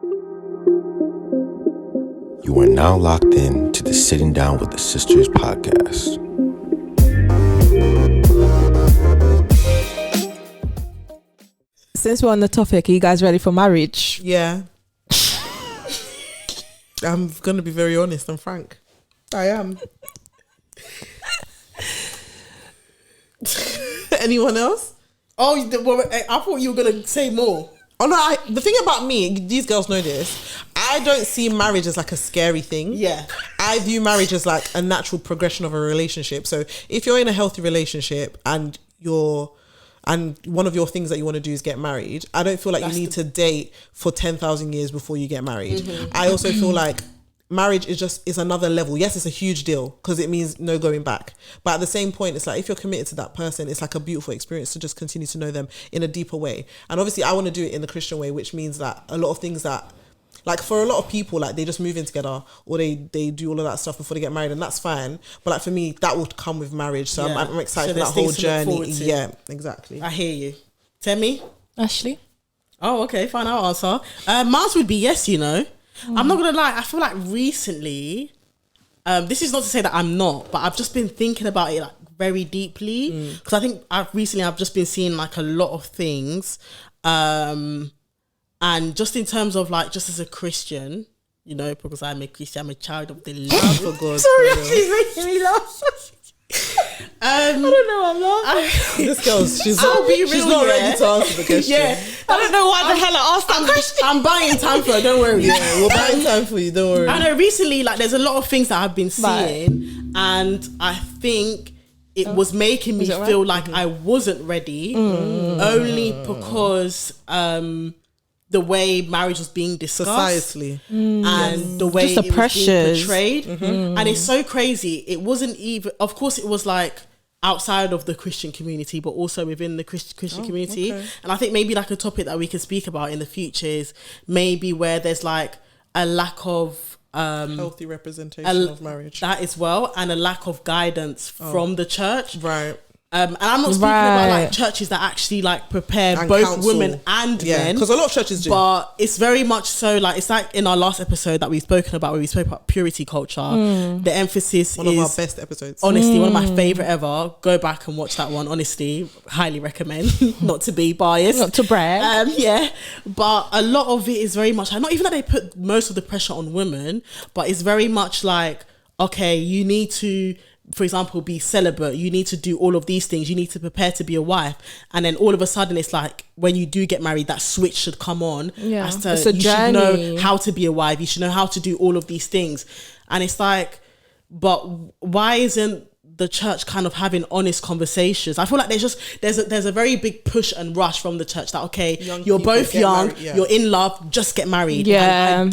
You are now locked in to the Sitting Down with the Sisters podcast. Since we're on the topic, are you guys ready for marriage? Yeah. I'm going to be very honest and frank. I am. Anyone else? Oh, I thought you were going to say more. Oh no, the thing about me, these girls know this, I don't see marriage as like a scary thing. Yeah. I view marriage as like a natural progression of a relationship. So if you're in a healthy relationship and one of your things that you want to do is get married, I don't feel like you need to date for 10,000 years before you get married. Mm-hmm. I also feel like marriage is another level. Yes, it's a huge deal because it means no going back. But at the same point, it's like if you're committed to that person, it's like a beautiful experience to just continue to know them in a deeper way. And obviously I want to do it in the Christian way, which means that a lot of things that, like for a lot of people, like they just move in together or they do all of that stuff before they get married, and that's fine. But like for me, that would come with marriage. So yeah. I'm excited for that whole journey. Yeah, exactly. I hear you. Temi? Ashley? Oh, okay, fine, I'll answer. Mine would be yes, you know. I'm not gonna lie, I feel like recently, this is not to say that I'm not, but I've just been thinking about it like very deeply, because I think I've just been seeing like a lot of things, and just in terms of like, just as a Christian, you know, because I'm a Christian, I'm a child of the love of God. Sorry, she's making me laugh. I don't know, I'm laughing. This girl, she's not ready to answer the question. Yeah, I don't know why the hell I asked that question. I'm buying time for her, don't worry. Yeah, we're buying time for you, don't worry. I know recently, like there's a lot of things that I've been seeing, and I think it was making me feel like I wasn't ready, only because the way marriage was being discussed societally and the way just the it pressures. was being portrayed. And it's so crazy. It wasn't even, of course it was like outside of the Christian community, but also within the Christian community. Okay. And I think maybe like a topic that we can speak about in the future is maybe where there's like a lack of healthy representation of marriage. That as well, and a lack of guidance from the church. Right. And I'm not speaking about like churches that actually like prepare and both counsel. women and men, because a lot of churches do. But it's very much so like, it's like in our last episode that we've spoken about, where we spoke about purity culture. The emphasis one of our best episodes. Honestly, one of my favorite ever. Go back and watch that one. Honestly, highly recommend. Not to be biased, not to brag. Yeah, but a lot of it is very much like, not even that they put most of the pressure on women, but it's very much like, okay, you need to, for example, be celibate, you need to do all of these things, you need to prepare to be a wife, and then all of a sudden it's like when you do get married, that switch should come on. Yeah, as to, it's a you journey. should know how to be a wife, you should know how to do all of these things. And it's like, but why isn't the church kind of having honest conversations? I feel like there's a very big push and rush from the church that, okay, you're both young, you're in love, just get married. Yeah.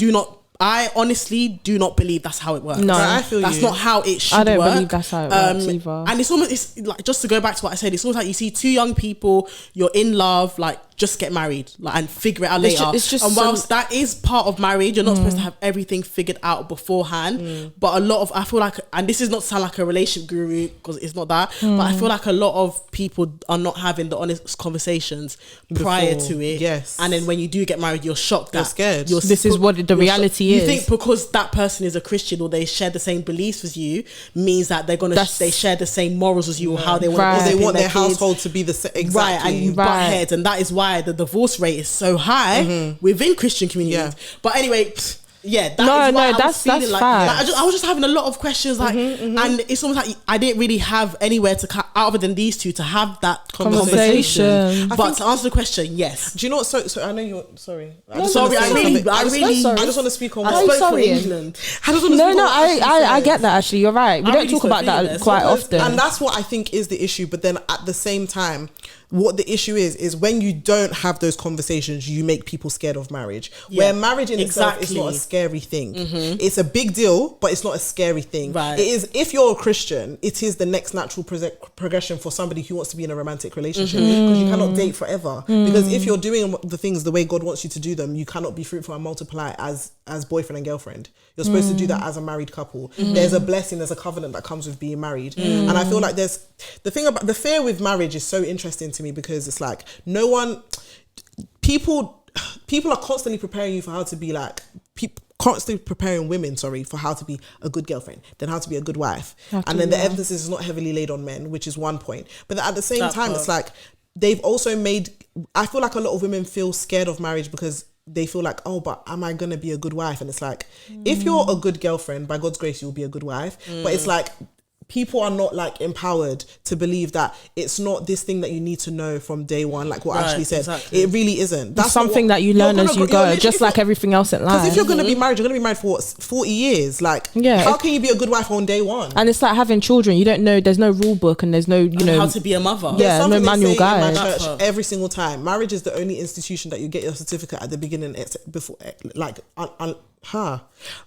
I honestly do not believe that's how it works. No, I feel that's not how it should work. I don't believe that's how it works either. And it's like, just to go back to what I said, it's almost like you see two young people, you're in love, like just get married, like, and figure it out later. It's just and whilst that is part of marriage, you're not supposed to have everything figured out beforehand. But a lot of, I feel like, and this is not to sound like a relationship guru, because it's not that, but I feel like a lot of people are not having the honest conversations prior to it. Yes. And then when you do get married, you're shocked, you're scared. This is what the reality is. You think because that person is a Christian or they share the same beliefs as you means that they're gonna they share the same morals as you, or how they want, or they want their kids. household to be the same. Exactly. Right, and you butt heads, and that is why the divorce rate is so high within Christian communities. Yeah. But anyway, yeah, that's facts. Like I was just having a lot of questions, like, and it's almost like I didn't really have anywhere to other than these two to have that conversation. But to answer the question, yes. Do you know what? So I know you're sorry. I just want to speak on. I spoke for England. I get that. Actually, you're right. We don't talk about that quite often, and that's what I think is the issue. But then at the same time, what the issue is when you don't have those conversations, you make people scared of marriage. Where marriage in itself is not a scary thing. It's a big deal, but it's not a scary thing. Right. It is, if you're a Christian, it is the next natural progression for somebody who wants to be in a romantic relationship, because you cannot date forever. Because if you're doing the things the way God wants you to do them, you cannot be fruitful and multiply as boyfriend and girlfriend. You're supposed to do that as a married couple. There's a blessing, there's a covenant that comes with being married. And I feel like there's the thing about the fear with marriage is so interesting to me, because it's like people people are constantly preparing you for how to be like, constantly preparing women, for how to be a good girlfriend, then how to be a good wife. And then the emphasis is not heavily laid on men, which is one point. But at the same time, it's like, they've also made, I feel like a lot of women feel scared of marriage because they feel like, oh, but am I going to be a good wife? And it's like, if you're a good girlfriend, by God's grace, you'll be a good wife. But it's like, people are not like empowered to believe that it's not this thing that you need to know from day one, like what Ashley said. Exactly. It really isn't. That's something that you learn as you go, just like everything else in life. Because if you're going to be married, you're going to be married for 40 years. Like, how can you be a good wife on day one? And it's like having children. You don't know, there's no rule book and there's no, how to be a mother. Yeah, no manual guide. In my church, every single time, marriage is the only institution that you get your certificate at the beginning before, like,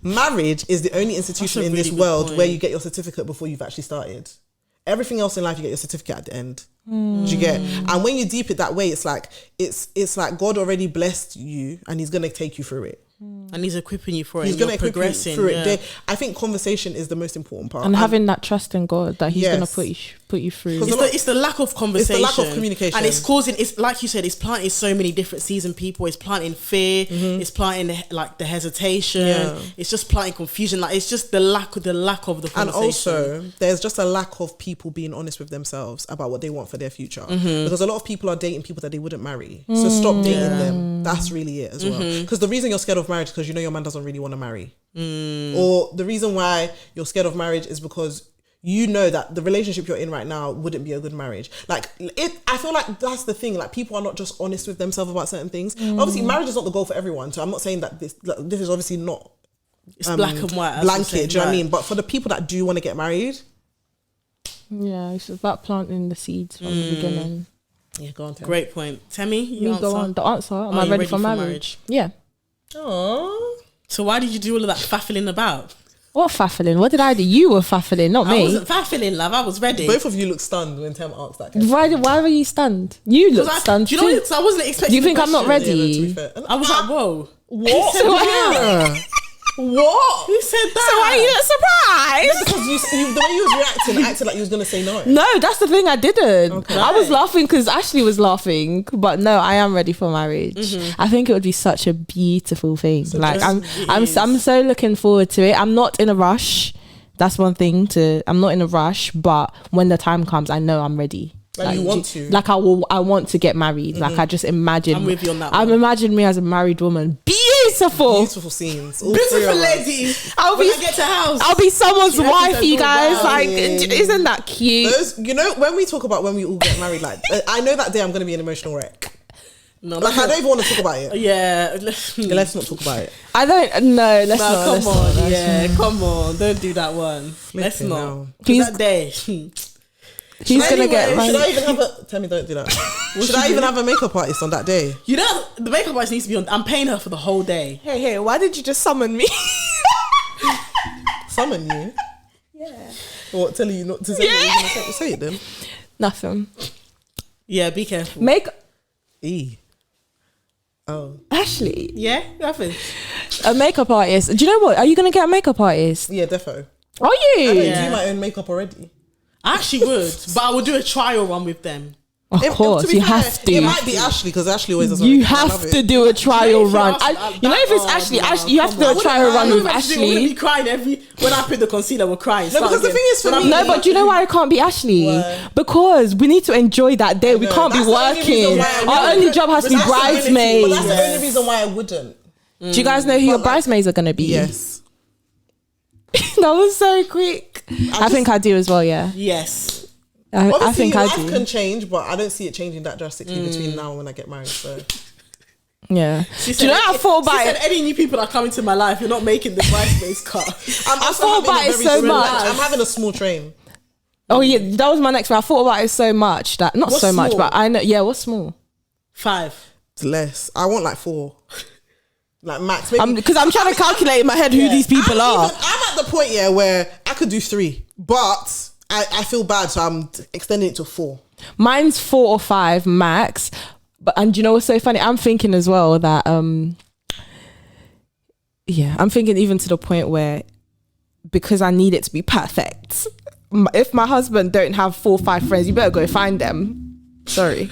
marriage is the only institution in this world where you get your certificate before you've actually started. Everything else in life, you get your certificate at the end. Do you get? And when you deep it that way, it's like God already blessed you and he's going to take you through it. And he's equipping you for it. He's going to equip you through it. I think conversation is the most important part. And having that trust in God that he's going to put you through. It's the lack of conversation. It's the lack of communication. And it's like you said, it's planting so many different seeds in people. It's planting fear. It's planting like the hesitation. Yeah. It's just planting confusion. Like, it's just the lack of the conversation. And also, there's just a lack of people being honest with themselves about what they want for their future. Because a lot of people are dating people that they wouldn't marry. So stop dating them. That's really it as well. Because the reason you're scared of marriage is because you know your man doesn't really want to marry. Or the reason why you're scared of marriage is because you know that the relationship you're in right now wouldn't be a good marriage. Like, I feel like that's the thing. Like, people are not just honest with themselves about certain things. Obviously, marriage is not the goal for everyone. So I'm not saying that this is obviously not... It's black and white. Blanket, do you know what I mean? But for the people that do want to get married... Yeah, it's about planting the seeds from the beginning. Yeah, go on, Temi. Great point. Temi, you go on. The answer. Am I ready for marriage? Yeah. Aww. So why did you do all of that faffling about? What faffling? What did I do? You were faffling, not me. I wasn't faffling, love. I was ready. Both of you look stunned when Tem asked that question. Why were you stunned? You look stunned. Do you know what? I wasn't expecting. Do you think I'm not ready? Yeah, I was like, whoa. What? What? Who said that? So why are you not surprised? Because the way you was reacting, acted like you was going to say no. No, that's the thing, I didn't. Okay. I was laughing because Ashley was laughing. But no, I am ready for marriage. I think it would be such a beautiful thing. So like I'm so looking forward to it. I'm not in a rush. That's one thing I'm not in a rush, but when the time comes, I know I'm ready. Like you want to. Like I want to get married. Like I just imagine. I'm with you on that one. Imagine me as a married woman. Beautiful scenes. Beautiful lady. When I get to house, I'll be someone's wife, you guys. Like, isn't that cute? You know, when we talk about when we all get married, like I know that day I'm going to be an emotional wreck. No, like I don't even want to talk about it. Yeah, let's not talk about it. I don't. No, let's not. Come on, yeah, come on, don't do that one. Let's not. That day. He's gonna get married. Should I even have a... Tell me, don't do that. Should I even have a makeup artist on that day? You know, the makeup artist needs to be on... I'm paying her for the whole day. Hey, why did you just summon me? Summon you? Yeah. What, telling you not to say it? You're gonna say it then? Nothing. Yeah, be careful. Oh. Ashley. Yeah, nothing. A makeup artist. Do you know what? Are you gonna get a makeup artist? Yeah, defo. Are you? I don't do my own makeup already. I actually would, but I would do a trial run with them. Of course, you have to. It might be Ashley because Ashley always does. You have to do a trial run. You know, if it's Ashley, you have to do a trial run with Ashley. We're gonna be crying when I put the concealer. We're crying. No, because the thing is, for me, no, but do you know why it can't be Ashley? Why? Because we need to enjoy that day. We can't be working. Our only job has to be bridesmaids. But that's the only reason why I wouldn't. Do you guys know who your bridesmaids are going to be? Yes. That was so quick. I think I do as well. Yeah. Yes. I think I do. Life can change, but I don't see it changing that drastically between now and when I get married. So yeah. Do you know I thought about it? Any new people that come into my life, you're not making the bridesmaids cut. I thought about it so much. I'm having a small train. Oh yeah, that was my next one. I thought about it so much that what's so much, but I know. Yeah, what's small? 5. It's less. I want like 4. Like max. Because I'm trying to calculate in my head who these people are. I'm at the point where I could do 3, but I feel bad, so I'm extending it to 4. Mine's 4 or 5 max. And you know what's so funny? I'm thinking as well that I'm thinking even to the point where, because I need it to be perfect, if my husband don't have 4 or 5 friends, you better go find them. Sorry.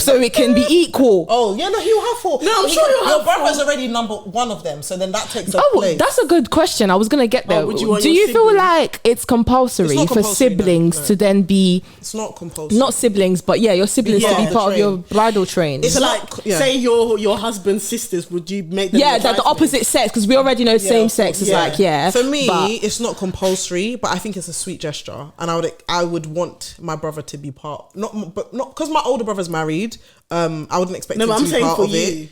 so it can be equal. Oh yeah, no, he'll have 4. No, I'm sure he'll your have brother's 4. already number 1 of them, so then that takes a Oh, place. that's a good question. I was gonna get there. would you want Do your you feel siblings? like it's compulsory It's not for compulsory, siblings no. to then be It's not compulsory. not siblings, but yeah, your siblings to Yeah. be part of your bridal train? It's So not- like, yeah. say your husband's sisters, would you make them? Yeah, your that the bridesmaids? opposite sex, because we already know same sex is like, yeah. For me, but it's not compulsory, but I think it's a sweet gesture, and I would want my brother to be part. Not because my older brother's married. I wouldn't expect No, him but to I'm be saying part for of you. it.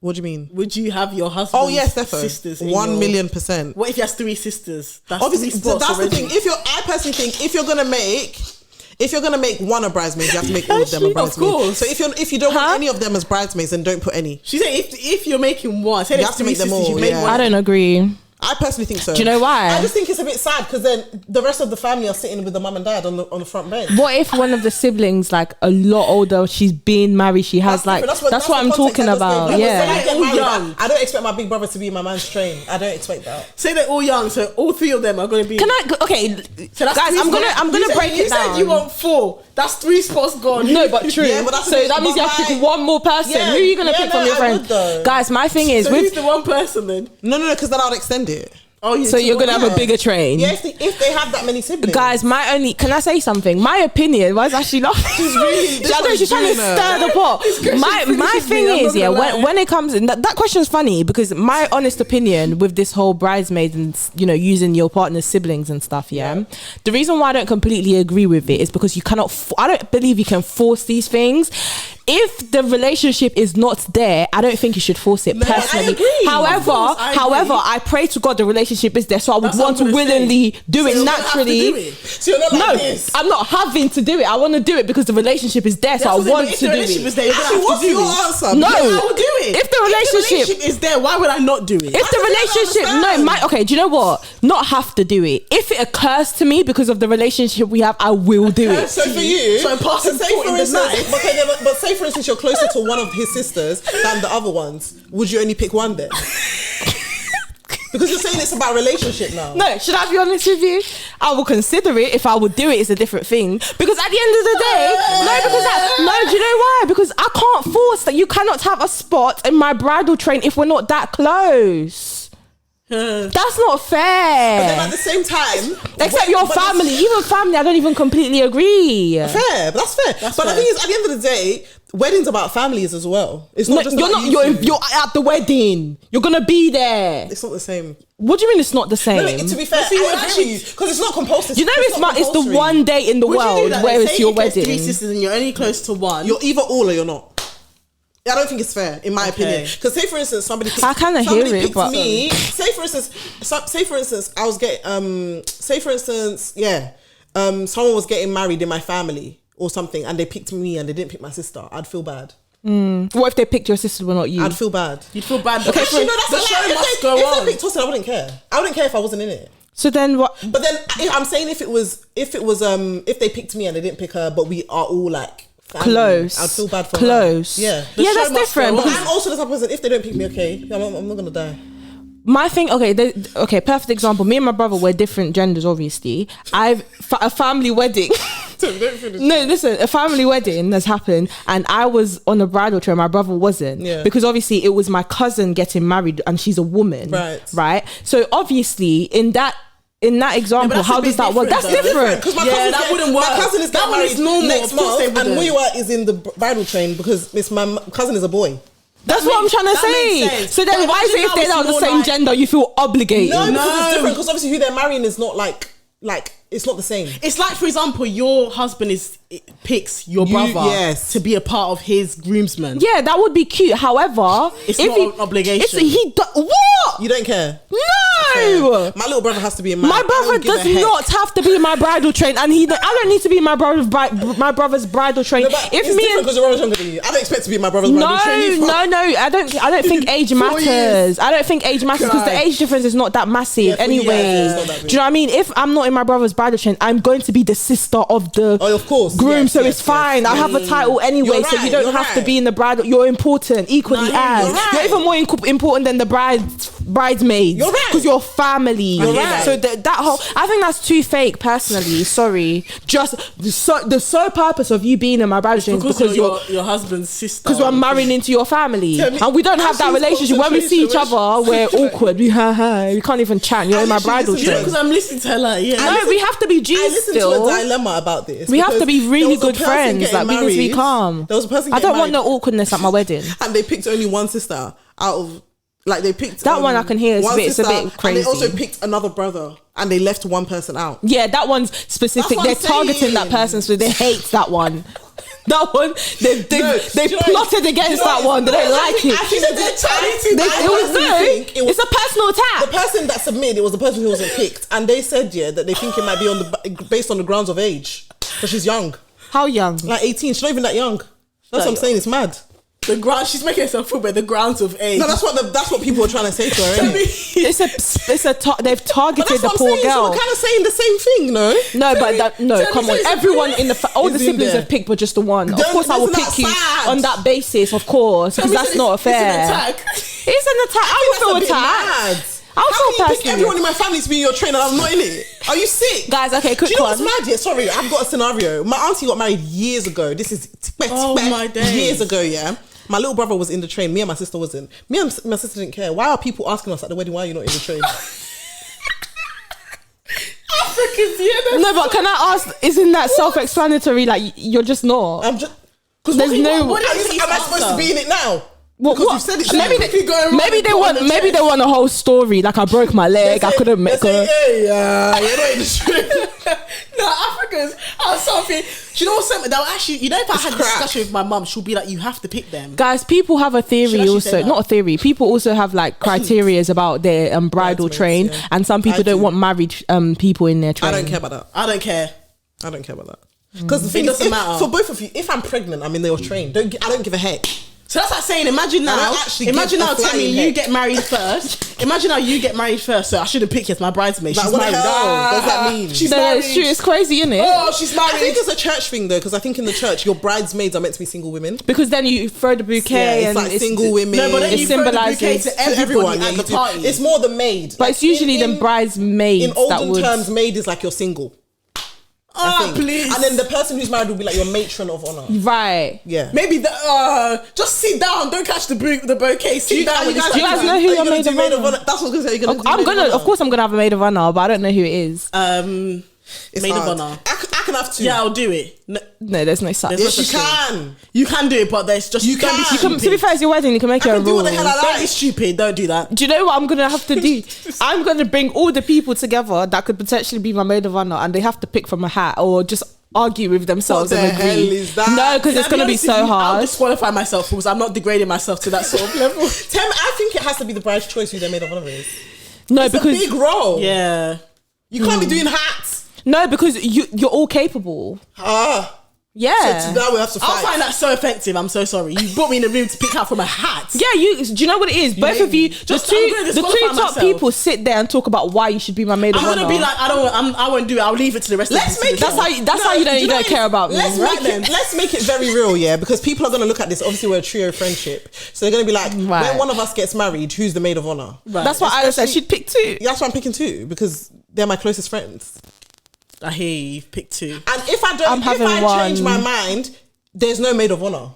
What do you mean? Would you have your husband's Oh yes, definitely. sisters? In 1,000,000%. What if he has 3 sisters? That's Obviously, 3 spots that's already. the thing. I personally think if you're gonna make one a bridesmaid, you have to make all of them a Actually, of bridesmaid. course. So if you don't want any of them as bridesmaids, then don't put any. She said if you're making one, say You there's have to 3 make them sisters, all, you make yeah. one. I don't agree. I personally think so. Do you know why? I just think it's a bit sad because then the rest of the family are sitting with the mum and dad on the front bench. What if one of the siblings, like a lot older, she's been married, she has That's like different. that's what I'm the context talking I just about. gave. Yeah. When I get All married, young. I don't expect my big brother to be my man's train. I don't expect that. Say they're all young, so all 3 of them are going to be. Can I? Okay, So that's guys, 3 I'm spots. gonna You break said, it down. You said you want 4. That's 3 spots gone. No, but true. Yeah, but that's so a bit- that means you have to but pick one more person. Yeah, Who are you gonna yeah, pick no, from your I friends? would though. Guys, my thing is So who's with the one person then? No, because then I would extend it. Oh, so you're gonna have a bigger train. Yeah, if they have that many siblings. Guys, can I say something? My opinion was actually not. She's really- I know she's trying to stir the pot. My thing is, yeah, when it comes in, that question's funny because my honest opinion with this whole bridesmaids and using your partner's siblings and stuff, yeah. The reason why I don't completely agree with it is because you cannot. I don't believe you can force these things. If the relationship is not there, I don't think you should force it personally. I agree. However, Of course, I agree. I pray to God the relationship is there, so I would That's what want to I'm gonna willingly do So it you're gonna have to naturally. do it. So you're not like No, this. I'm not having to do it. I want to do it because the relationship is there, so I want to do it. There, you're gonna Actually, have what's to do your it. answer? No. Yeah, I will do it. If the relationship- is there, why would I not do it? If the That's the thing I relationship, don't understand. okay, do you know what? Not have to do it. If it occurs to me because of the relationship we have, I will do it. So for you, So I'm passing say thought for in the instance, night. okay, but say for instance you're closer to one of his sisters than the other ones. Would you only pick one then? Because you're saying it's about relationship now. No, should I be honest with you? I will consider it. If I would do it, it's a different thing. Because at the end of the day, do you know why? Because I can't force that. You cannot have a spot in my bridal train if we're not that close. That's not fair. But then at the same time, Except your family, even family, I don't even completely agree. Fair, but that's fair. But fair. the thing is, at the end of the day, weddings about families as well. It's not just you're about not. you two. You're at the wedding. You're gonna be there. It's not the same. What do you mean it's not the same? No, to be fair, see what I agree because it's not compulsory. You know, it's not it's the compulsory. one day in the Would you do world that? where Say it's your you get wedding. 3 sisters and you're only close to one. You're either all or you're not. I don't think it's fair, in my opinion. Because say for instance, somebody I kinda hear it, picked but- me. Say for instance, I was getting someone was getting married in my family or something, and they picked me and they didn't pick my sister. I'd feel bad. What if they picked your sister but not you? I'd feel bad. You'd feel bad. Okay, actually, no, that's the a show lie. must go If on. they picked Tosin, I wouldn't care. I wouldn't care if I wasn't in it. So then what? But then I'm saying if they picked me and they didn't pick her, but we are all like family, Close. I'd feel bad for Close. her. Yeah. Yeah, show that's must different. go on. But because I'm also the type of person, if they don't pick me, okay, I'm not gonna die. my thing, okay, perfect example. Me and my brother, we're different genders, obviously. A family wedding. No, listen, a family wedding has happened, and I was on a bridal train. My brother wasn't, Yeah. because obviously it was my cousin getting married, and she's a woman, right? So obviously, in that example, that's a how bit does that work? That's different, though. different. Because that wouldn't work. My cousin is That getting one married is normal. next Of course month, they and wouldn't. Muyiwa is in the bridal train because my cousin is a boy. That's what I'm trying to that makes say. sense. So then, But why is it imagine if they're that not the was same more gender, you feel obligated? No, because it's No. different. Because obviously who they're marrying is not like it's not the same. It's like, for example, your husband picks your brother yes. to be a part of his groomsmen. Yeah, that would be cute. However, It's if not an obligation. What? You don't care. No. My little brother has to be in my. My brother does not have to be in my bridal train, and I don't need to be in my brother's bridal train. No, but if it's me different and because your brother's younger than you. I don't expect to be in my brother's bridal train. I don't think age 4 matters. years. I don't think age matters because the age difference is not that massive Yeah, 4 years, anyway. it's not that Do big. you know what I mean? If I'm not in my brother's bridal train, I'm going to be the sister of the Of course. groom, Yes, so yes, it's fine. yes. I have a title anyway, You're so you right, don't you're have to right. be in the bridal. You're important equally No, as you're right. you're even more important than the bride's bridesmaids. You're right. Because you're family. You're right. So that whole, I think that's too fake. Personally, sorry. Just the sole purpose of you being in my bridal train is because you're your husband's sister. Because we're marrying into your family, and we don't have that relationship. When we see each other, we're awkward. We can't even chat. You're in my bridal train. Because I'm listening to her like, No, we have to be G's I listened still. to a dilemma about this. We have to be really there was a good person friends. getting Like, we need to be married. calm. There was a person I don't getting want no married, awkwardness at my wedding. and they picked only one sister out of, like, they picked That one I can hear is one it's a bit sister, crazy. And they also picked another brother, and they left one person out. Yeah, that one's specific. That's They're what I'm targeting that saying. person, so they hate that one. That one, they do you know plotted against that one. They don't like it. I think It's a personal attack. The person that submitted it was the person who wasn't picked, and they said that they think it might be based on the grounds of age, because she's young, How young? like 18. She's not even that young. That's what I'm saying. It's mad. the ground. She's making herself feel bad. The grounds of age. No, that's what people are trying to say to her. Anyway. They've targeted the poor So girl. we're kind of saying the same thing, no? No, but come on. Everyone in all the Is in siblings there. have picked, but just the one. Of Don't- course, I will isn't pick that you sad? on that basis, of course, because that's not fair. It's an attack. It's an attack. I would feel attacked. I'll How feel can you pick personally. everyone in my family to be your trainer and I'm not in it? Are you sick? Guys, okay, quick Do you know one. what's mad? Yeah, sorry, I've got a scenario. My auntie got married years ago. This is my days. years ago, yeah. My little brother was in the train. Me and my sister wasn't. Me and my sister didn't care. Why are people asking us at the wedding, why are you not in the train? Africans, yeah. No, but can I ask? Isn't that self-explanatory? Like you're just not. I'm just... Because there's no. what Am I supposed to be in it now? What, Because what? you've said it. Maybe they want a whole story. Like I broke my leg, I couldn't make her. Hey, you're not in the train. No, Africans are something. You know something? That actually, you know, if I had a crap. discussion with my mum, she'll be like, "You have to pick them." Guys, people have a Should theory I say also. that? Not a theory. People also have like criterias about their bridal Bridesmaids, train, yeah. and some people I don't do. want married people in their train. I don't care about that. I don't care. I don't care about that. Because the thing doesn't is, matter. for both of you, if I'm pregnant, I'm in your train. I don't give a heck. So that's like saying, imagine I now, don't actually give a Tammy, flying you heck. get married first. Imagine how you get married first. So I shouldn't pick you as my bridesmaid. Like, She's what the married. hell does that mean? She's No, married. it's true. It's crazy, isn't it? Oh, she's married. I think it's a church thing though, because I think in the church, your bridesmaids are meant to be single women. Because then you throw the bouquet Yeah, and it's like single women. No, but then It you throw the bouquet symbolises to everyone yeah, at you the do. party. It's more the maid. But it's usually the bridesmaids In that olden would. terms, maid is like you're single. I Oh, think. please. And then the person who's married will be like your matron of honor. Right. Yeah. Maybe just sit down. Don't catch the bouquet. Sit down. Do when you Do you guys start- know who Are you your gonna maid do of maid of honor? honor? That's what I was gonna say. You're gonna do I'm maid gonna, honor? of course, I'm gonna have a maid of honor, but I don't know who it is. It's maid of hard. honor. I can have two. Yeah, I'll do it. No, No, there's no such. There's Yes, you can. you can do it, but there's just You don't be can. To be fair, it's your wedding. You can make I your can do rules. what the hell I Don't be like. stupid. Don't do that. Do you know what I'm gonna have to do? I'm gonna bring all the people together that could potentially be my maid of honor, and they have to pick from a hat or just argue with themselves What and the agree. hell is that? No, because it's Can I gonna be honest with so you? I'll hard. disqualify myself because I'm not degrading myself to that sort of level. I think it has to be the bride's choice who their maid of honor is. No, It's a because big role. Yeah. You can't be doing hats. you're all capable. Yeah. So now we have to fight. I'll find that so offensive. I'm so sorry. You put me in a room to pick out from a hat. Yeah, do you know what it is? Both hate of you, me. the Just- I'm gonna two disqualify top myself. people sit there and talk about why you should be my maid of I'm honor. gonna be like, I won't do it. I'll leave it to the rest Let's of the make That's how you do don't care about me. Let's make it very real, yeah, because people are going to look at this. Obviously, we're a trio friendship, so they're going to be like, Right. when one of us gets married, who's the maid of honor? Right. That's what I said. She'd pick two. That's why I'm picking two, because they're my closest friends. I hear you. You've picked two. And if I I'm having change one. my mind, there's no maid of honor.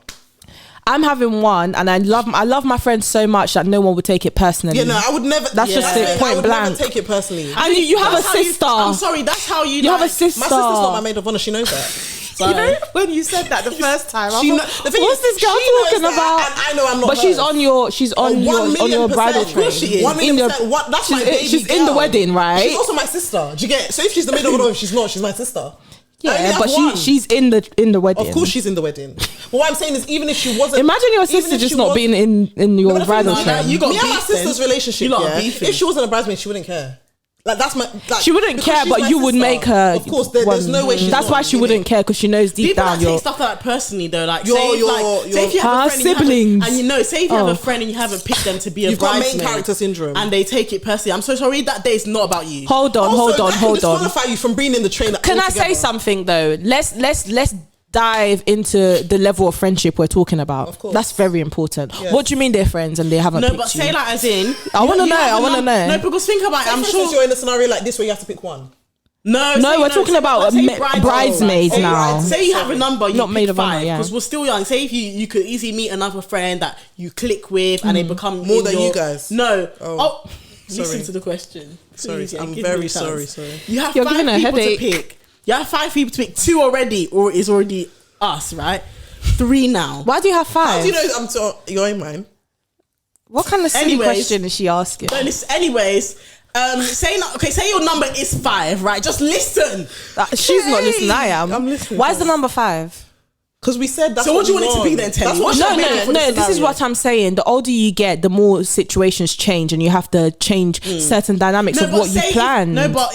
I'm having one, and I love my friends so much that no one would take it personally. Yeah, no, I would never. That's just it, I point would blank. never take it personally. And you have a That's how you- sister. I'm sorry. That's how you. You have a like- sister. My sister's not my maid of honor. She knows that. You know when you said that the first time, I She thought, kno- the thing what's is, this girl she knows talking that, about? and I know I'm not But she's hers. on your bridal 1,000,000%. train. Of course she is. In your- 1,000,000%. That's my she's- baby she's in the girl. wedding, right? She's also my sister. Do you get? So if she's the maid of honor, if she's not, she's my sister. I only Yeah, have but one. she's in the wedding. Of course she's in the wedding. But what I'm saying is, even if she wasn't, Imagine your even sister if just she not was- being in your No, but the bridal thing is, train. you got me and my beef then. sister's relationship, You lot are yeah. beefing. If she wasn't a bridesmaid, she wouldn't care. Like that's my. Like, She wouldn't because care, she's but my you would sister. make her. Of course, there's no way she's. That's not, why she innit? wouldn't care, because she knows deep People down that take stuff like that personally though, like Your- say if, your- like, say if you have Her a friend and siblings. say if you have Oh. a friend and you haven't picked them to be a You've got bridesmaid, main character syndrome. and they take it personally. I'm so sorry. That day is not about you. Hold on, Also, hold that on, can hold on. disqualify you from being in the train. Can I say altogether. something though? Let's dive into the level of friendship we're talking about. Of course. That's very important. Yes. What do you mean they're friends and they haven't No, picked but you? say like as in. I want to know. have I a want to know. No, because think about it. I'm For sure. instance, you're in a scenario like this where you have to pick one. No, we're talking about bridesmaids now. Say you have a number, you Not pick maid of honor, 5 yeah. because we're still young. Say if you could easily meet another friend that you click with and they become More in than your- you guys? No. Oh. Listen Sorry. to the question. Sorry, Please, yeah, I'm give me very a chance. sorry. You have You're 5 giving her a people headache. to pick. You have 5 people to pick. 2 already, or it's already us, right? 3 now. Why do you have 5? How do you know you're in mine? What kind of silly Anyways. question is she asking? No, listen, anyways, say your number is 5, right? Just listen. She's not listening. I am. I'm listening. Why is the number 5? Because we said that's So what do you want it to be want. then, Telly? That's what What's should your make main- it for No, the this is scenario? what I'm saying. The older you get, the more situations change, and you have to change certain dynamics of but what you say if- planned. No, but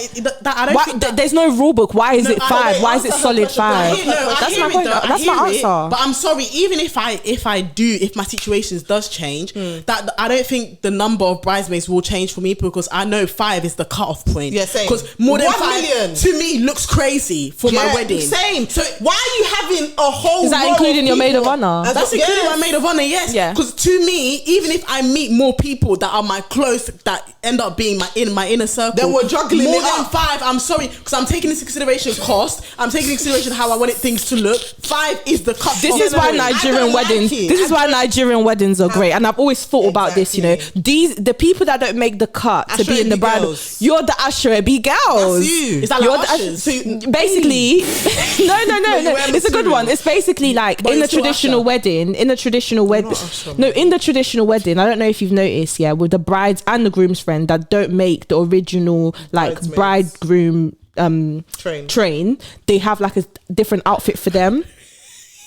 I don't Why, think that. there's no rule book. Why is No, it I- 5? wait, Why is it answer her solid question. 5? I That's hear my it point. though, I That's my hear it. answer. But I'm sorry, even if my situations does change, that I don't think the number of bridesmaids will change for me because I know 5 is the cutoff point. Yeah, same. Because more than 1 5 million. to me looks crazy for my wedding. Same. So why are you having a whole? Is that row including your maid of people? honor? That's including my maid of honor, yes. Yeah. Because to me, even if I meet more people that are my close, that end up being my inner circle, Then we're juggling more it than up. 5. I'm sorry, because I'm taking into consideration cost. I'm taking into consideration how I want things to look. 5 is the cut. This is why Nigerian weddings. This is why Nigerian weddings are great, and I've always thought about this. You know, the people that don't make the cut to be in the Ashrabi bridal, girls. you're the Ashrabi girls. That's you. Is that You're like the ushers? basically, no. you wear It's a good material. one. It's basically like But in a it's still traditional usher. wedding. In a traditional wedding, usher, no, in the traditional wedding. I don't know if you've noticed, yeah, with the brides and the groom's friend that don't make the original like Bridesmaids. bridegroom train. They have like a different outfit for them.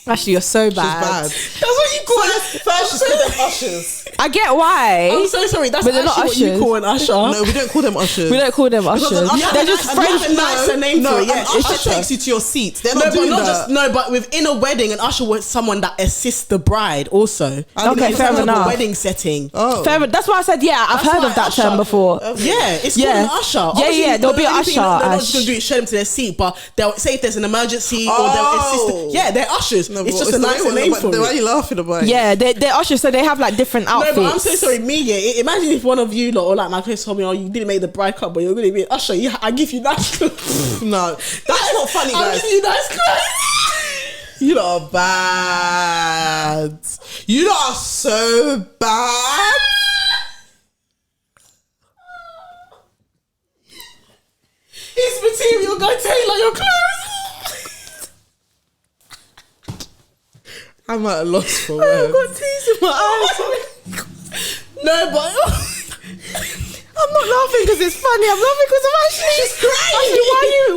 Actually, you're so bad. Bad. That's what you call it. First, you call them ushers. I get why. I'm so sorry. That's But they're not actually what you ushers. call an usher. No, we don't call them ushers. We don't call them ushers. an usher- They're just and friends. you have a nicer name no, for it, an yeah. usher Usher. takes you to your seat. They're No, not but doing not that. just no, but within a wedding, an usher was someone that assists the bride also. Okay, It's fair kind of enough. A wedding setting. Oh. Fair, that's why I said yeah. I've That's heard why of that usher- term before. Yeah, it's Yeah. called an usher. Yeah, Obviously, yeah, there'll be an the only thing usher, They're not Ash. just going to do is show them to their seat, but they'll say if there's an emergency or Oh. they'll assist. Yeah, they're ushers. No, it's but just a the way nicer we're- name but for Why are it. you laughing about it? Yeah, they're ushers, so they have like different No, outfits. but I'm so sorry, me. Yeah, imagine if one of you lot or like my close told me, "Oh, you didn't make the bride cut, but you're going to be an usher." Yeah, I give you that. No, that's not funny, I'll guys. give you that. You lot are bad. You lot are so bad. It's material. Go tailor your clothes. I'm at a loss for I've words. got tears in my eyes. No, but I'm not laughing because it's funny. I'm laughing because I'm actually. She's crying. Actually,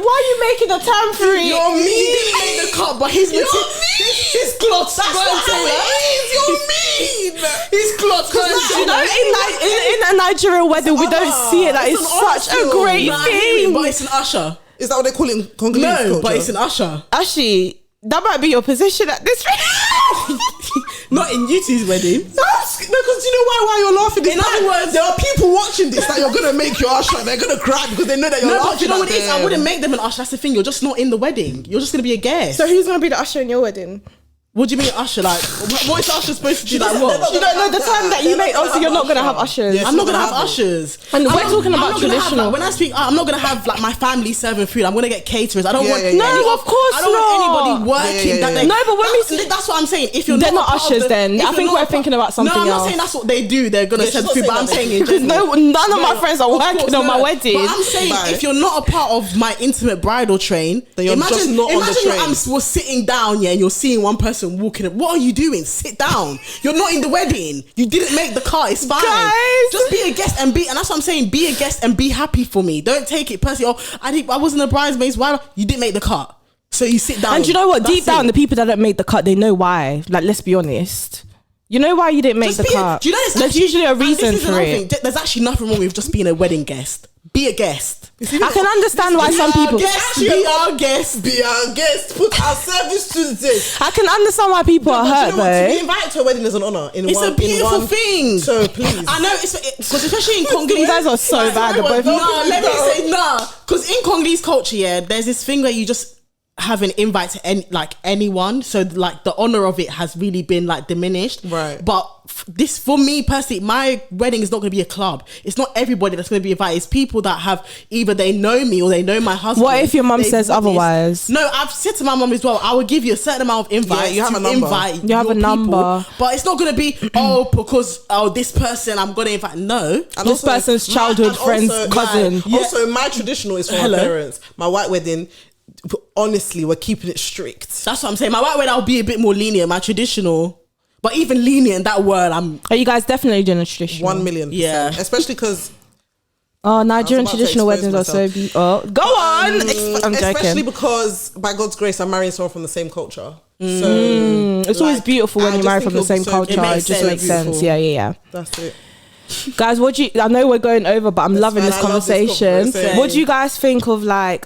why are you making a time for it? you're mean. He didn't make the cut, but his his cloth. That's not how it is. You're mean. His cloth. You know, in a Nigerian wedding, we don't see it. That is It's an such a honor great skill. thing. But it's an usher. Is that what they call it in Congolese No, culture? but it's an usher. Actually, that might be your position at this rate. Not in Yutu's wedding. No, because you know why you're laughing. In other words, there are people watching this that you're gonna make your usher. They're gonna cry because they know that you're No, laughing. but you know at what it is? I them. wouldn't make them an usher. That's the thing. You're just not in the wedding. You're just gonna be a guest. So who's gonna be the usher in your wedding? What do you mean usher? Like, what is the usher supposed to do? Like what? You don't know the time that you make. Obviously, you're not gonna have ushers. Yes. I'm not gonna gonna have have ushers. And we're I'm talking I'm about not gonna have, traditional. like, when I speak, I'm not gonna have like my family serving food. I'm gonna get caterers. I don't Yeah, want yeah, yeah. No, of course I don't want not. anybody working. Yeah, yeah, That yeah. they, No, but when we that's what I'm saying. If you're They're not, not a part of ushers the- then. if I you're think not we're a part- thinking about something No, I'm not else. saying that's what they do. They're gonna Yeah, send she's food, not but I'm saying saying that in they general. none of my No, friends are of working course on my not. wedding. But I'm saying Right. if you're not a part of my intimate bridal train, Then you're just not on the imagine train. we're sitting down, yeah, and you're seeing one person walking. What are you doing? Sit down. You're not in the wedding. You didn't make the car. It's fine. Guys. Just be a guest and that's what I'm saying. Be a guest and be happy for me. Don't take it personally. Oh, I wasn't a bridesmaid. Why? You didn't make the cut. So you sit down. And you know what? That's Deep down, it. the people that don't make the cut, they know why. Like, let's be honest. You know why you didn't make Just the be cut. do you know There's usually a and this reason is for another it. thing. There's actually nothing wrong with just being a wedding guest. Be a guest. I can understand why some people. Be our guest. Be our guest. Put our service to the test. I can understand why people are But hurt you know what? To be though. invited to a wedding is an honor. It's a beautiful thing. So please. I know it's because especially in Congolese. You guys are so bad. The both of you. No, let me say no. Because in Congolese culture, yeah, there's this thing where you just having invite to anyone, so like the honor of it has really been like diminished, right? But this, for me personally, my wedding is not going to be a club. It's not everybody that's going to be invited. It's people that have either they know me or they know my husband. What if your mum says otherwise? No, I've said to my mum as well, I will give you a certain amount of invite. You have a number. You have a number, but it's not going to be because this person I'm going to invite. No, and this person's childhood friend's cousin. Also, my traditional is for my parents. My white wedding, honestly, we're keeping it strict. That's what I'm saying. My white wedding, I'll be a bit more lenient. My traditional, but even lenient, that word, Are you guys definitely doing a traditional? 1,000,000%. Yeah, especially because. Nigerian traditional weddings are so beautiful. Go on. I'm joking. Especially because, by God's grace, I'm marrying someone from the same culture. So it's always beautiful when you marry from the same culture. It just makes sense. Yeah. That's it. Guys, I know we're going over, but I'm loving this conversation. What do you guys think of like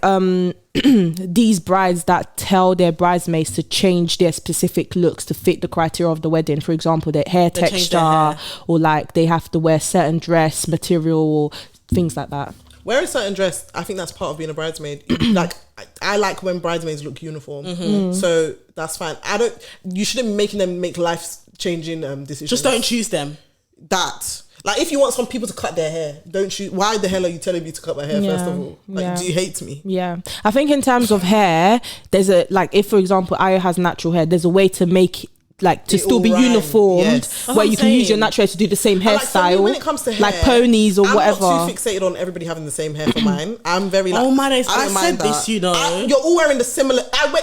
these brides that tell their bridesmaids to change their specific looks to fit the criteria of the wedding? For example, their hair texture, or like they have to wear certain dress material or things like that. Wearing certain dress, I think that's part of being a bridesmaid. Like I like when bridesmaids look uniform, so that's fine. You shouldn't be making them make life changing decisions. Just don't choose them. That. Like, if you want some people to cut their hair, don't you? Why the hell are you telling me to cut my hair, first of all? Like, do you hate me? Yeah. I think in terms of hair, there's if, for example, Aya has natural hair, there's a way to make to still be uniformed, where you can use your natural hair to do the same hairstyle. So when it comes to hair, like ponies or whatever. I'm not too fixated on everybody having the same hair for mine. I'm very like, oh my days, I don't mind said this, you know. You're all wearing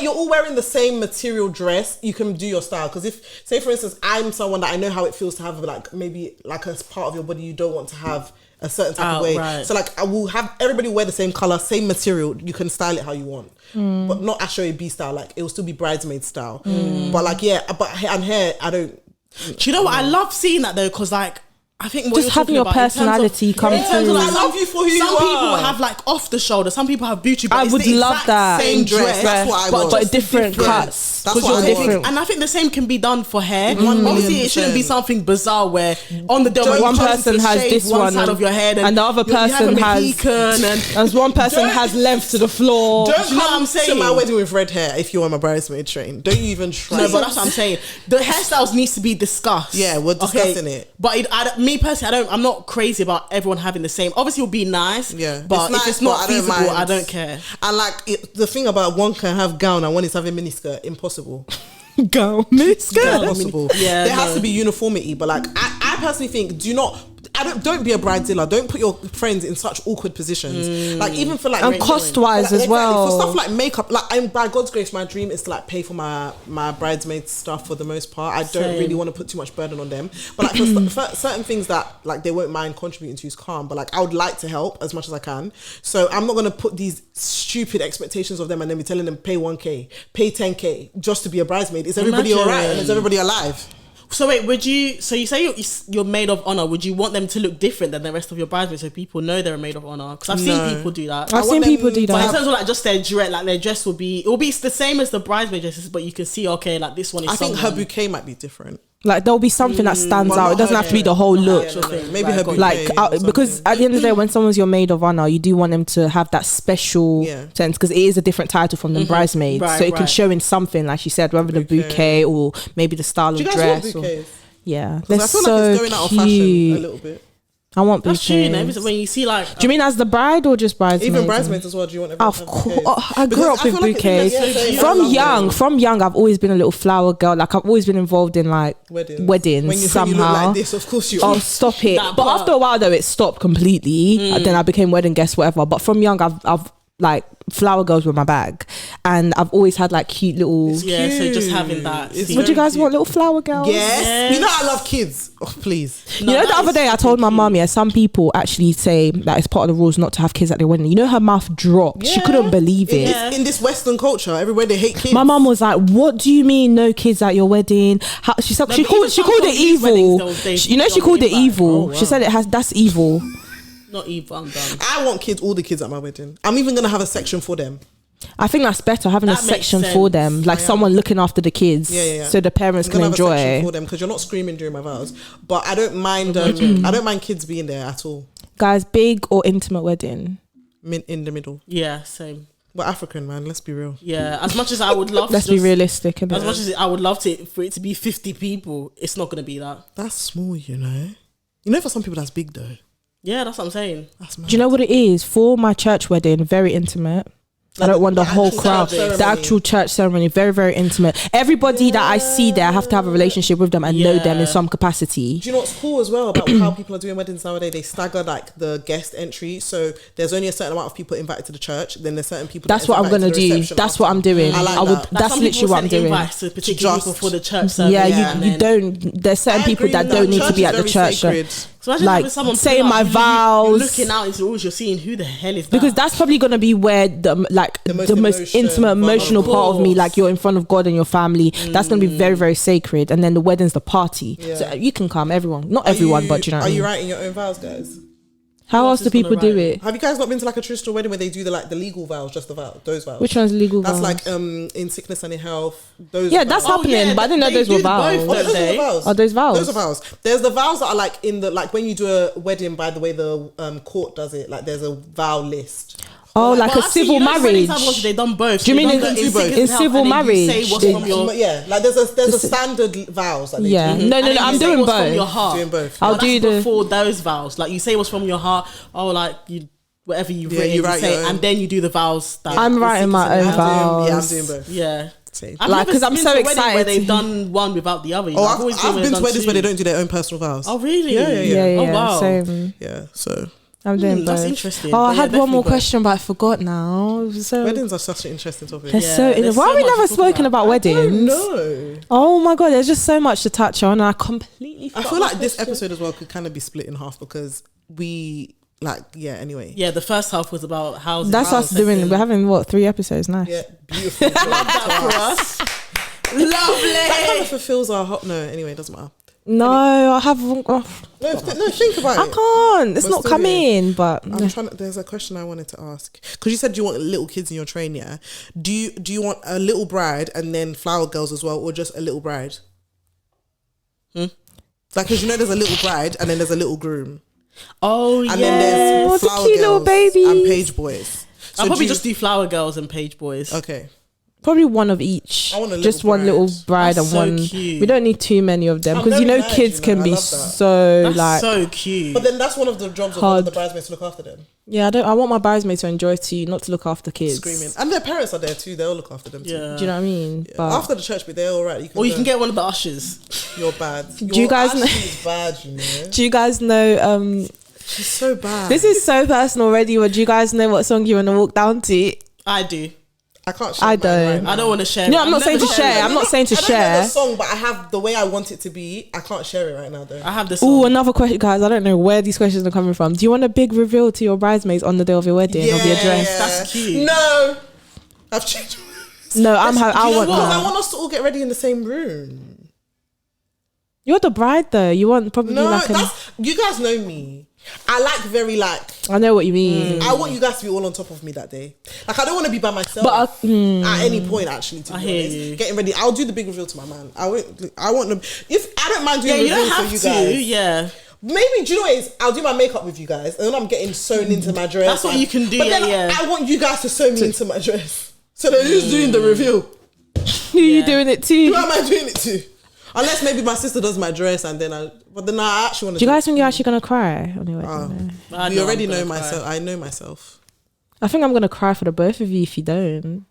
you're all wearing the same material dress. You can do your style. Because if, say for instance, I'm someone that I know how it feels to have like maybe like as part of your body you don't want to have a certain type of way. Right. So like I will have everybody wear the same color, same material. You can style it how you want. But not Ashoe B style. Like it will still be bridesmaid style. But like and hair, I don't. Do you know what? I love seeing that though, because like I think just having your personality come through. I love you for who you are. Some people have like off the shoulder. Some people have beauty. But I would love that same dress. That's what I want. But different cuts. That's what I want. And I think the same can be done for hair. Obviously, it shouldn't be something bizarre where on the day one person has this one side of your head and the other person has one person has length to the floor. Don't you know what I'm saying? To my wedding with red hair if you are my bridesmaid train. Don't you even try. No, but that's what I'm saying. The hairstyles needs to be discussed. Yeah, we're discussing it. But me personally, I'm not crazy about everyone having the same. Obviously, it'll be nice. Yeah, but if it's not feasible, I don't care. And like the thing about one can have gown and one is having miniskirt, impossible. Gown, miniskirt, impossible. Yeah, there has to be uniformity. But like, I personally think, don't be a bridezilla. Don't put your friends in such awkward positions. Like even for like and cost wise as well. For stuff like makeup, like by God's grace, my dream is to like pay for my bridesmaid stuff for the most part. I don't really want to put too much burden on them. But like for certain things that like they won't mind contributing to is calm. But like I would like to help as much as I can. So I'm not gonna put these stupid expectations of them and then be telling them pay 1K, pay 10K just to be a bridesmaid. Is everybody alright and is everybody alive? So wait, so you say you're maid of honor? Would you want them to look different than the rest of your bridesmaids so people know they're a maid of honor? Because I've seen people do that. I've seen people do that. But in terms of like just their dress, like their dress will be the same as the bridesmaid dresses, but you can see like this one is. I think her bouquet might be different. Like there'll be something that stands out. It doesn't have to be the whole look. Maybe her bouquet, because at the end of the day, when someone's your maid of honor, you do want them to have that special sense because it is a different title from the bridesmaids, so it can show in something, like she said, whether the bouquet or maybe the style of dress. Yeah, they're I feel so like it's going out of fashion a little bit. I want bouquets. That's true, you know, when you see like... Do you mean as the bride or just bridesmaids? Even bridesmaids as well. Do you want everyone to have bouquets? I grew up with bouquets. From young, I've always been a little flower girl. Like I've always been involved in like weddings when you somehow. When you look like this, of course you are. Oh, stop it. But after a while though, it stopped completely. And then I became wedding guest, whatever. But from young, I've like flower girls were my bag, and I've always had like cute little. So just having that. Would you guys want little flower girls? Yes. You know I love kids. Oh, please. You know the other day I told my mum, some people actually say that it's part of the rules not to have kids at their wedding. You know her mouth dropped. She couldn't believe it. In this Western culture, everywhere they hate kids. My mum was like, "What do you mean no kids at your wedding?" She said she called it evil. She called it evil. Oh, wow. She said that's evil. Not evil, I'm done. I want all the kids at my wedding. I'm even gonna have a section for them. I think that's better, having a section for them, like someone looking after the kids, so the parents can enjoy. Have a section for them because you're not screaming during my vows. But I don't mind. I don't mind kids being there at all. Guys, big or intimate wedding? In the middle. Yeah, same. We're African, man. Let's be real. Yeah, as much as I would love Let's to be realistic. as much as I would love for it to be 50 people, it's not going to be that. That's small, you know. You know, for some people, that's big, though. Yeah, that's what I'm saying. That's mad. Do you know what it is? For my church wedding, very intimate. I don't want the whole crowd. The actual church ceremony, very, very intimate. Everybody that I see there, I have to have a relationship with them and know them in some capacity. Do you know what's cool as well about how people are doing weddings nowadays? They stagger like the guest entry, so there's only a certain amount of people invited to the church. Then there's certain people. That's what I'm gonna do. That's what I'm doing. I like that. That's literally what I'm doing. To particular people for the church service. Yeah, you don't. There's certain people that don't need to be at the church. So imagine like someone saying my vows, you're looking out into the walls, you're seeing who the hell is that? Because that's probably gonna be where the most intimate, emotional part of me, like you're in front of God and your family. That's gonna be very, very sacred. And then the wedding's the party, so you can come, everyone, not everyone, but you know. Are you writing your own vows, guys? How else do people do it? Have you guys not been to like a traditional wedding where they do the legal vows, just the vows, those vows? Which one's legal vows? That's like in sickness and in health. Those yeah, that's happening, but I didn't know those were vows. Are those vows? Those are vows. There's the vows that are like in the when you do a wedding. By the way, the court does it. Like there's a vow list. Oh, like a civil marriage. They've done both. Do you mean in civil marriage? Yeah, like there's a standard vows. That yeah, no, I'm doing both. From your heart. Doing both. I'll do before those vows. Like you say what's from your heart. Oh, like you whatever you've written, you say, and then you do the vows. I'm writing my own vows. Yeah, I'm doing both. Yeah. Like, because I'm so excited. Where they've done one without the other. I've been to weddings where they don't do their own personal vows. Oh, really? Yeah. Oh, wow. Same. Yeah, so. I'm doing both. That's interesting. Oh, I had one more question, but I forgot now. So weddings are such an interesting topic. Why have we never spoken about weddings? No. Oh my God, there's just so much to touch on, and I completely forgot. I feel like this episode as well could kind of be split in half because anyway. Yeah, the first half was about housing. That's us doing. We're having 3 episodes now. Yeah, beautiful. Love that for us. Lovely. That kind of fulfills our no. Anyway, it doesn't matter. No, I haven't. No, think about it. I can't. It's not coming. But I'm trying. There's a question I wanted to ask because you said you want little kids in your train. Yeah. Do you want a little bride and then flower girls as well, or just a little bride? Like, because there's a little bride and then there's a little groom. Oh, and then there's flower cute girls little baby and page boys. So I'll probably just do flower girls and page boys. Okay. Probably one of each. I want a just little one little bride That's and so one. cute. We don't need too many of them because Nice, kids can be so That's like so cute. But then that's one of the jobs of one of the bridesmaids to look after them. Yeah, I want my bridesmaids to enjoy too, not to look after kids. Screaming, and their parents are there too. They'll look after them too. Do you know what I mean? Yeah. But After the church, but they're all right. You can get one of the ushers. You're bad. Do you guys know? Is bad, you know. Do you guys know? She's so bad. This is so personal already. But do you guys know what song you want to walk down to? I do. I can't share. I don't. Right I don't want to share. No, I'm not saying to share. I'm not saying to I don't know share. the song, but I have the way I want it to be. I can't share it right now, though. I have this. Oh, another question, guys. I don't know where these questions are coming from. Do you want a big reveal to your bridesmaids on the day of your wedding of your dress? That's cute. No, I've changed. No, I want I that. want us to all get ready in the same room. You're the bride, though. You want probably you guys know me. I like I know what you mean. I want you guys to be all on top of me that day. Like, I don't want to be by myself But at any point, actually, to be honest. you. Getting ready. I'll do the big reveal to my man. I want them. If I don't mind doing You don't reveals have for you to. guys. Yeah. Maybe, do you know what it is? I'll do my makeup with you guys, and then I'm getting sewn into my dress. That's what you can do. But then I want you guys to sew me into my dress. So then who's doing the reveal? Who are you doing it to? Who am I doing it to? Unless maybe my sister does my dress, and then I actually want to. Do you guys think you're actually gonna cry on your wedding? You already know myself. I know myself. I think I'm gonna cry for the both of you if you don't.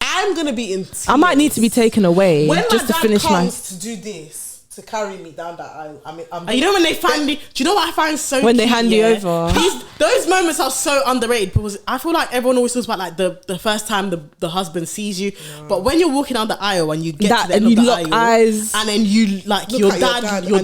I'm gonna be in tears. I might need to be taken away when just to finish my. To do this, to carry me down that aisle. I mean, You know when they finally, do you know what I find so When cute, they hand you over. Those moments are so underrated because I feel like everyone always talks about like the first time the husband sees you, but when you're walking down the aisle and you get to the end of the lock aisle eyes, and then you like Look your at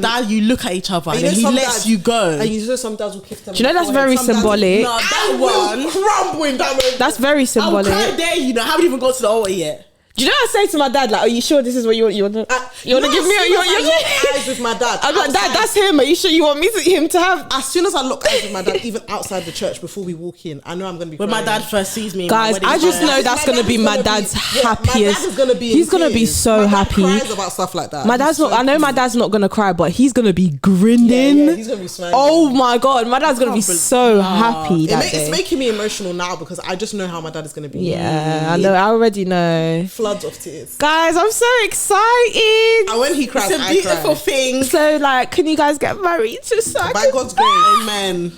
dad, you look at each other and then he lets you go. And you know some dads will kiss them. do you know that's very symbolic? That one crumble in that moment. That's very symbolic. I'll cry there, I haven't even got to the altar yet. Do you know what I say to my dad? Like, are you sure this is what you want? You want to give me? You eyes with my dad. I'm like, Dad, that's him. Are you sure you want him to have? As soon as I look eyes with my dad, even outside the church before we walk in, I know I'm gonna be. When crying. my dad first sees me, Guys, I just know that's gonna be my dad's happiest. My dad is gonna be. He's gonna be so happy. My dad cries about stuff like that. My dad's not. I know my dad's not gonna cry, but he's gonna be grinning. Yeah, he's gonna be smiling. Oh my god, my dad's gonna be so happy. It's making me emotional now because I just know how my dad is gonna be. Yeah, I know. I already know. Floods of tears. Guys, I'm so excited. And when he cries, it's a beautiful thing. So, like, can you guys get married to Simon? By God's grace, amen.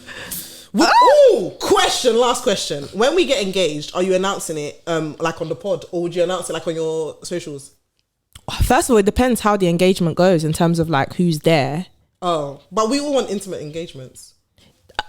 Last question. When we get engaged, are you announcing it like on the pod, or would you announce it like on your socials? First of all, it depends how the engagement goes in terms of like who's there. Oh, but we all want intimate engagements.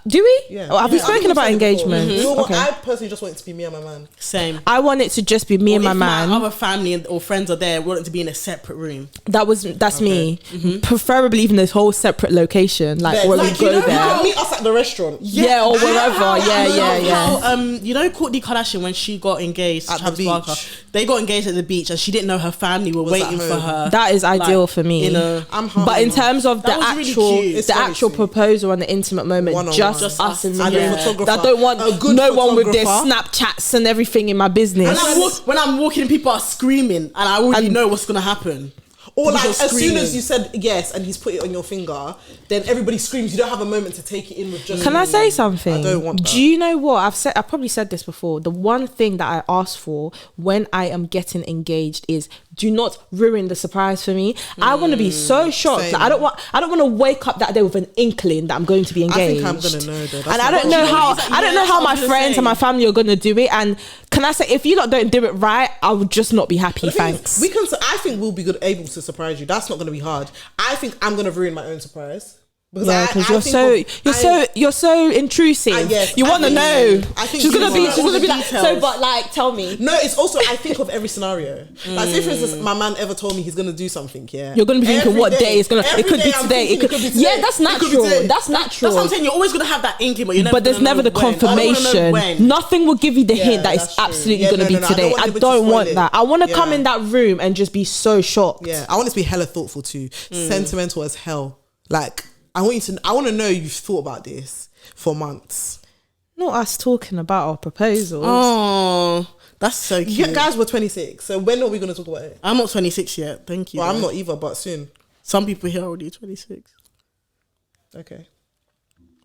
Do we? Yeah. Oh, have we spoken about engagement? Okay. I personally just want it to be me and my man. Same. I want it to just be me and my man. My other family or friends are there, we want it to be in a separate room. That's me. Preferably even this whole separate location, like where we go there. Meet us at the restaurant. Yeah, or wherever. Yeah. You know, Kourtney Kardashian, when she got engaged at to Travis the beach. Barker, they got engaged at the beach, and she didn't know her family were waiting for her. That is ideal for me. But in terms of the actual proposal and the intimate moment, just us and me. I don't want no one with their Snapchats and everything in my business. When I'm walking and people are screaming and I already know what's going to happen. Or like as soon as you said yes and he's put it on your finger, then everybody screams. You don't have a moment to take it in with just. Can I say something? I don't want that. Do you know what I've probably said this before. The one thing that I ask for when I am getting engaged is do not ruin the surprise for me. I want to be so shocked. Like, I don't want to wake up that day with an inkling that I'm going to be engaged. I think I'm gonna know though. And I don't know how my friends and my family are gonna do it. And can I say, if you lot don't do it right, I would just not be happy. Thanks. I think we'll be able to surprise you. That's not going to be hard. I think I'm going to ruin my own surprise. Because you're so intrusive. You want to know. I think she's gonna be like, so, but like, tell me. No, it's also I think of every scenario. Like, say for instance, my man ever told me he's gonna do something. Yeah, you're gonna be thinking what day it's gonna. It could be today. It could be today. Yeah, that's natural. That's natural. That's what I'm saying. You're always gonna have that inkling, but there's never the confirmation. Nothing will give you the hint that it's absolutely gonna be today. I don't want that. I want to come in that room and just be so shocked. Yeah, I want it to be hella thoughtful too, sentimental as hell. Like. I want to know you've thought about this for months. Not us talking about our proposals. Oh, that's so cute. You guys were 26, so when are we going to talk about it? I'm not 26 yet. Thank you. Well, I'm not either, but soon. Some people here are already 26. Okay.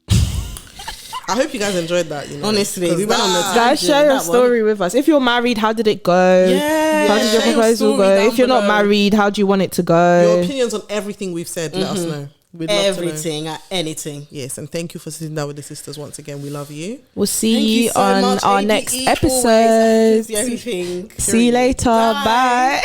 I hope you guys enjoyed that. Honestly, we went on the guys, share your story with us. If you're married, how did it go? Yeah. How did your proposal go? If you're not married, how do you want it to go? Your opinions on everything we've said, let us know. We'd everything, anything. Yes, and thank you for sitting down with the sisters once again. We love you. We'll see you on our next episode. Everything. See you later. Bye.